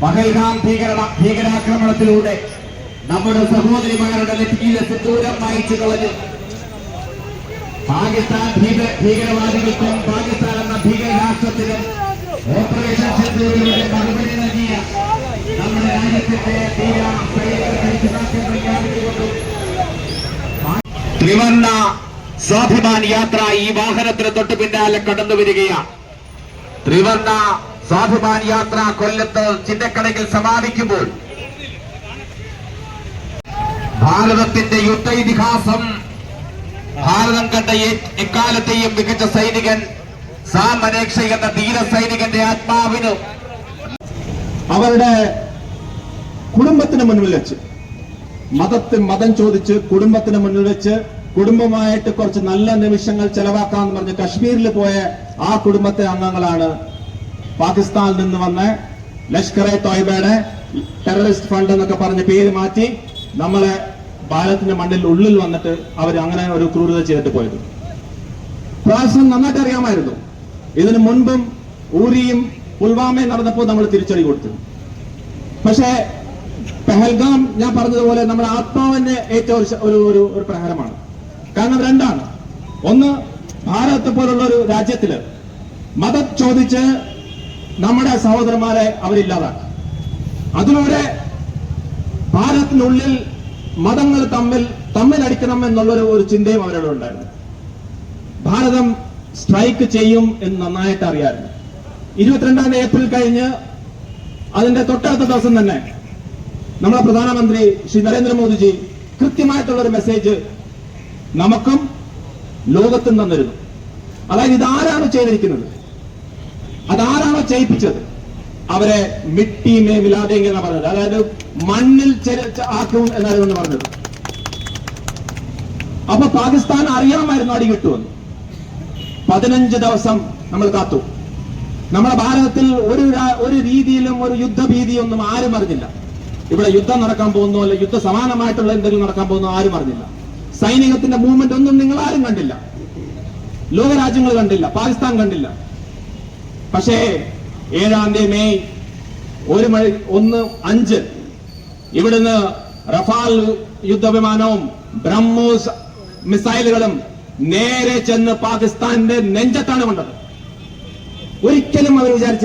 പഹൽഗാം ഭീകരാക്രമണത്തിലൂടെ നമ്മുടെ സഹോദരിമാരുടെ നെറ്റിയിലെ സിന്ദൂരം മായ്ച്ചു കളഞ്ഞു. പാകിസ്ഥാൻ ഭീകരവാദികൾക്കും പാകിസ്ഥാൻ എന്ന ഭീകരരാഷ്ട്രത്തിനും ഓപ്പറേഷൻ സിന്ദൂരിലൂടെ മറുപടി നൽകിയ നമ്മുടെ രാജ്യത്തിന്റെ ത്രിവർണ്ണ സ്വാഭിമാൻ യാത്ര ഈ വാഹനത്തിന് തൊട്ടു പിന്നാലെ കടന്നു വരികയാണ്. ത്രിവർണ്ണ സ്വാഭിമാൻ യാത്ര കൊല്ലത്ത് ചിന്നക്കടയിൽ സമാപിക്കുമ്പോൾ ഭാരതത്തിന്റെ യുദ്ധ ഇതിഹാസം, ഭാരതം കണ്ട എക്കാലത്തെയും മികച്ച സൈനികൻ സാം മനേക്ഷ എന്ന ധീര സൈനികന്റെ ആത്മാവിന് അവരുടെ കുടുംബത്തിന് മുന്നിൽ വെച്ച് മതം ചോദിച്ച് കുടുംബത്തിന് മുന്നിൽ വെച്ച് കുടുംബമായിട്ട് കുറച്ച് നല്ല നിമിഷങ്ങൾ ചെലവാക്കാന്ന് പറഞ്ഞ് കശ്മീരിൽ പോയ ആ കുടുംബത്തെ അംഗങ്ങളാണ് പാകിസ്ഥാനിൽ നിന്ന് വന്ന് ലഷ്കർ-എ തോയ്ബയുടെ ടെററിസ്റ്റ് ഫണ്ട് എന്നൊക്കെ പറഞ്ഞ് പേര് മാറ്റി നമ്മളെ ഭാരതത്തിന്റെ മണ്ണിൽ ഉള്ളിൽ വന്നിട്ട് അവർ അങ്ങനെ ഒരു ക്രൂരത ചെയ്തിട്ട് പോയത്. പ്രാവശ്യം നന്നായിട്ട് അറിയാമായിരുന്നു. ഇതിനു മുൻപും ഊരിയും പുൽവാമയും നടന്നപ്പോൾ നമ്മൾ തിരിച്ചടി കൊടുത്തു. പക്ഷേ പെഹൽഗാം ഞാൻ പറഞ്ഞതുപോലെ നമ്മുടെ ആത്മാവിന്റെ ഏറ്റവും ഒരു പ്രഹരമാണ്. കാരണം രണ്ടാണ്. ഒന്ന്, ഭാരതത്തെ പോലുള്ള ഒരു രാജ്യത്തില് മതം ചോദിച്ച് നമ്മുടെ സഹോദരന്മാരെ അവരില്ലാതാക്കി. അതിലൂടെ ഭാരതത്തിനുള്ളിൽ മതങ്ങൾ തമ്മിലടിക്കണം എന്നുള്ള ചിന്തയും അവരുടെ ഉണ്ടായിരുന്നു. ഭാരതം സ്ട്രൈക്ക് ചെയ്യും എന്ന് നന്നായിട്ട് അറിയാമായിരുന്നു. 22 ഏപ്രിൽ കഴിഞ്ഞ് അതിന്റെ തൊട്ടടുത്ത ദിവസം തന്നെ നമ്മുടെ പ്രധാനമന്ത്രി ശ്രീ നരേന്ദ്രമോദിജി കൃത്യമായിട്ടുള്ള ഒരു മെസ്സേജ് നമുക്കും ലോകത്തും തന്നിരുന്നു. അതായത് ഇതാരാണ് ചെയ്തിരിക്കുന്നത്, അതാരാണോ ചെയ്യിപ്പിച്ചത് അവരെ മിട്ടി മേ മിലാതെ എന്നാണ് പറഞ്ഞത്. അതായത് മണ്ണിൽ ആക്കും എന്നായിരുന്നു പറഞ്ഞത്. അപ്പൊ പാകിസ്ഥാൻ അറിയാമായിരുന്നു അടി കിട്ടുമെന്ന്. 15 ദിവസം നമ്മൾ കാത്തു. നമ്മുടെ ഭാരതത്തിൽ ഒരു രീതിയിലും ഒരു യുദ്ധഭീതിയൊന്നും ആരും അറിഞ്ഞില്ല. ഇവിടെ യുദ്ധം നടക്കാൻ പോകുന്നു, അല്ലെ യുദ്ധ സമാനമായിട്ടുള്ള എന്തെങ്കിലും നടക്കാൻ പോകുന്നു ആരും അറിഞ്ഞില്ല. സൈനികത്തിന്റെ മൂവ്മെന്റ് ഒന്നും നിങ്ങൾ ആരും കണ്ടില്ല. ലോകരാജ്യങ്ങൾ കണ്ടില്ല, പാകിസ്ഥാൻ കണ്ടില്ല. പക്ഷേ 7 മെയ് 1:05 ഇവിടുന്ന് റഫാൽ യുദ്ധവിമാനവും ബ്രഹ്മോസ് മിസൈലുകളും നേരെ ചെന്ന് പാകിസ്ഥാന്റെ നെഞ്ചത്താണ് കൊണ്ടത്. ഒരിക്കലും അവർ വിചാരിച്ചു